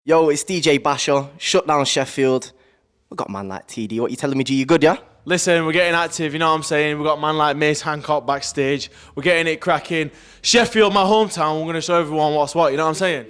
Yo, it's DJ Basha, Shutdown Sheffield. We got a man like TeeDee. What you telling me, G? You good, yeah? Listen, we're getting active, you know what I'm saying? We've got a man like Mace Hancock backstage. We're getting it cracking. Sheffield, my hometown, we're going to show everyone what's what, you know what I'm saying?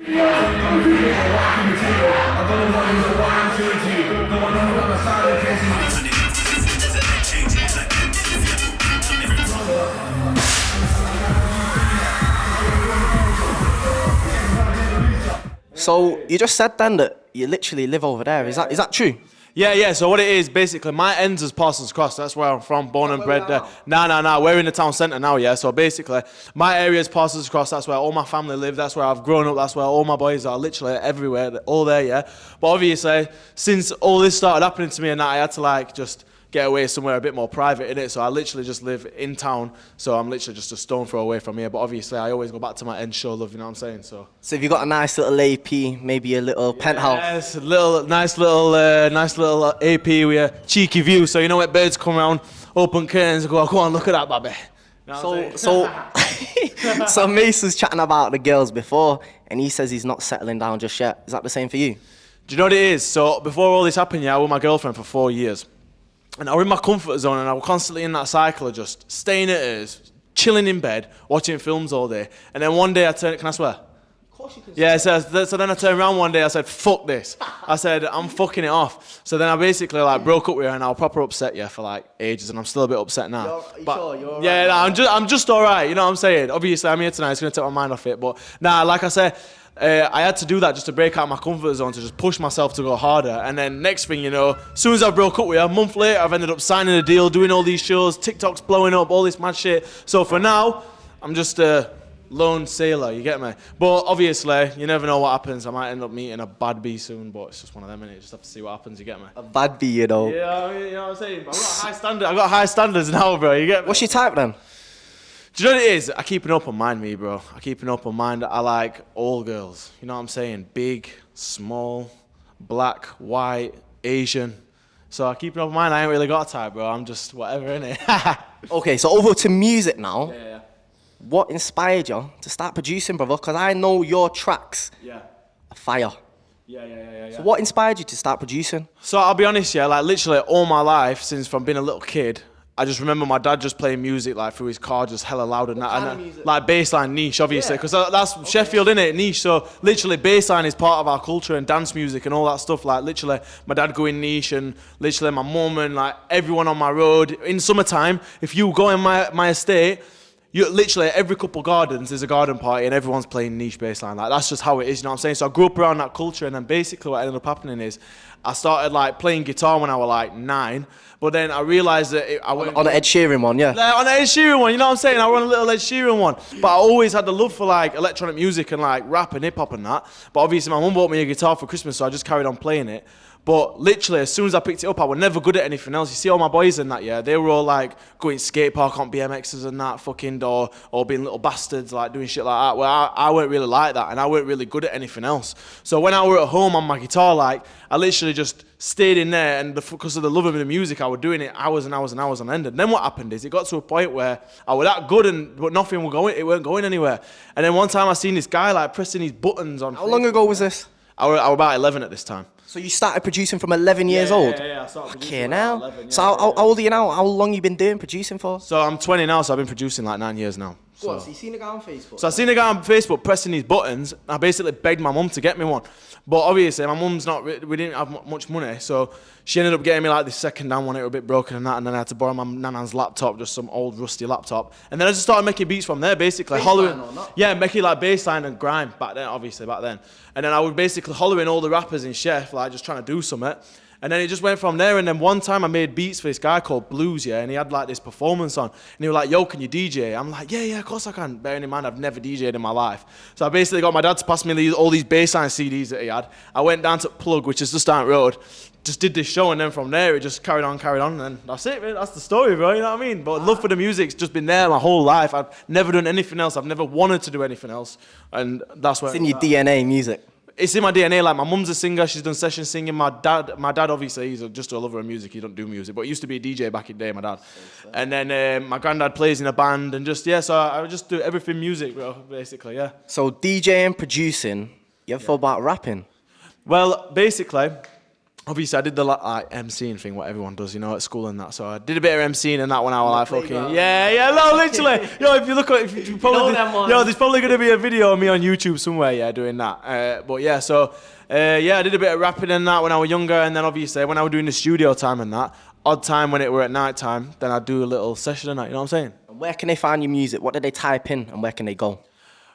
So, you just said then that you literally live over there. Is that true? Yeah, so what it is, basically, my ends is Parsons Cross, that's where I'm from, born and bred there. Nah, we're in the town centre now, yeah, so basically, my area is Parsons Cross, that's where all my family live, that's where I've grown up, that's where all my boys are, literally everywhere, they're all there, yeah. But obviously, since all this started happening to me and that, I had to like, just get away somewhere a bit more private in it, so I literally just live in town, so I'm literally just a stone throw away from here, but obviously I always go back to my end show love, you know what I'm saying, so. So if you got a nice little AP, maybe a little penthouse. Yes, nice little AP with a cheeky view, so you know when birds come around, open curtains, go on, look at that, baby. You know So Mace was chatting about the girls before, and he says he's not settling down just yet. Is that the same for you? Do you know what it is? So before all this happened, yeah, I was with my girlfriend for 4 years. And I was in my comfort zone and I was constantly in that cycle of just staying at hers, chilling in bed, watching films all day. And then one day I turned, can I swear? Of course you can. Yeah, so then I turned around one day, I said, fuck this. I said, I'm fucking it off. So then I basically like broke up with her and I was proper upset, yeah, for like ages, and I'm still a bit upset now. You're all yeah, right, nah, I'm just all right, you know what I'm saying? Obviously, I'm here tonight, it's going to take my mind off it, but nah, like I said, I had to do that just to break out of my comfort zone, to just push myself to go harder. And then next thing you know, as soon as I broke up with her, a month later, I've ended up signing a deal, doing all these shows, TikTok's blowing up, all this mad shit. So for now, I'm just a lone sailor, you get me? But obviously, you never know what happens. I might end up meeting a bad bee soon, but it's just one of them, innit? Just have to see what happens, you get me? A bad bee, you know. Yeah, I mean, you know what I'm saying? But I've got high standards now, bro, you get me? What's your type then? Do you know what it is? I keep an open mind, me, bro. I keep an open mind. I like all girls. You know what I'm saying? Big, small, black, white, Asian. So I keep an open mind. I ain't really got a type, bro. I'm just whatever, innit? Okay, so over to music now. Yeah. What inspired you to start producing, brother? Because I know your tracks are fire. Yeah. So what inspired you to start producing? So I'll be honest, yeah, like literally all my life, since from being a little kid, I just remember my dad just playing music like through his car, just hella loud and that, and like bassline niche, obviously, because that's Sheffield, innit, niche. So literally bassline is part of our culture and dance music and all that stuff. Like literally, my dad going niche, and literally my mum and like everyone on my road. In summertime, if you go in my estate, you literally every couple gardens there's a garden party and everyone's playing niche bassline. Like that's just how it is, you know what I'm saying? So I grew up around that culture, and then basically what ended up happening is I started like playing guitar when I was like 9, but then I realised that I went On the Ed Sheeran one, yeah. like, on the Ed Sheeran one, you know what I'm saying? I run a little Ed Sheeran one, but I always had the love for like electronic music and like rap and hip hop and that. But obviously my mum bought me a guitar for Christmas, so I just carried on playing it. But literally, as soon as I picked it up, I was never good at anything else. You see all my boys in that, yeah? They were all like going skate park on BMXs and that, fucking, or being little bastards, like doing shit like that. Well, I weren't really like that, and I weren't really good at anything else. So when I were at home on my guitar, like, I literally just stayed in there, and because of the love of the music, I was doing it hours and hours and hours on end. And then what happened is it got to a point where I was that good, but nothing was going, it weren't going anywhere. And then one time I seen this guy like pressing his buttons on. How long ago was this? I was about 11 at this time. So you started producing from 11 years old? Yeah, I started producing Okay, when now. I was 11, So how old are you now? How long you been doing producing for? So I'm 20 now, so I've been producing like 9 years now. So you seen a guy on Facebook? So I seen a guy on Facebook pressing these buttons. I basically begged my mum to get me one. But obviously my mum's we didn't have much money, so she ended up getting me like this second-hand one. It was a bit broken and that, and then I had to borrow my nana's laptop, just some old rusty laptop. And then I just started making beats from there, basically. Yeah, making like bassline and grime back then. And then I would basically hollering all the rappers in Chef, like just trying to do something. And then it just went from there, and then one time I made beats for this guy called Blues, yeah, and he had like this performance on, and he was like, yo, can you DJ? I'm like, yeah, of course I can. Bearing in mind, I've never DJed in my life. So I basically got my dad to pass me all these bassline CDs that he had. I went down to Plug, which is just down the road, just did this show, and then from there, it just carried on, and then that's it, man. That's the story, bro, you know what I mean? But love for the music's just been there my whole life. I've never done anything else. I've never wanted to do anything else, and that's where It's in your DNA, music. It's in my DNA. Like my mum's a singer, she's done session singing. My dad obviously he's just a lover of music. He don't do music, but he used to be a DJ back in the day. My dad, and then my granddad plays in a band, and just so I just do everything music, bro. Basically, yeah. So DJing, producing. You ever thought about rapping? Well, basically, obviously I did the like MCing thing, what everyone does, you know, at school and that. So I did a bit of MCing and that when I was like fucking no, literally. Yo, if you look at, if you probably, there's probably gonna be a video of me on YouTube somewhere, doing that. But yeah, so I did a bit of rapping and that when I was younger, and then obviously when I was doing the studio time and that, odd time when it were at night time, then I'd do a little session at night. You know what I'm saying? Where can they find your music? What do they type in, and where can they go?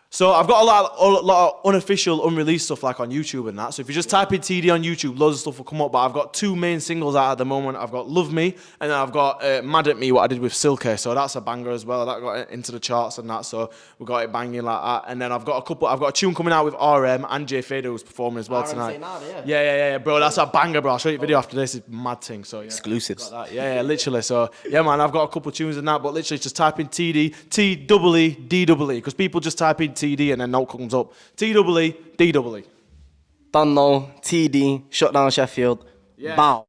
So I've got a lot of unofficial, unreleased stuff like on YouTube and that. So if you just type in TeeDee on YouTube, loads of stuff will come up. But I've got 2 main singles out at the moment. I've got Love Me, and then I've got Mad at Me, what I did with Silky. So that's a banger as well. That got into the charts and that. So we got it banging like that. And then I've got a tune coming out with RM and Jay Fader who's performing as well tonight. Yeah, bro. That's a banger, bro. I'll show you a video after this. It's mad thing. So yeah, exclusives. Yeah, literally. So yeah, man, I've got a couple of tunes and that. But literally just type in TeeDee, TeeDee, because people just type in TeeDee and then no comes up. TeeDee. Don't know. TeeDee, Shutdown Sheffield. Yeah. Bow.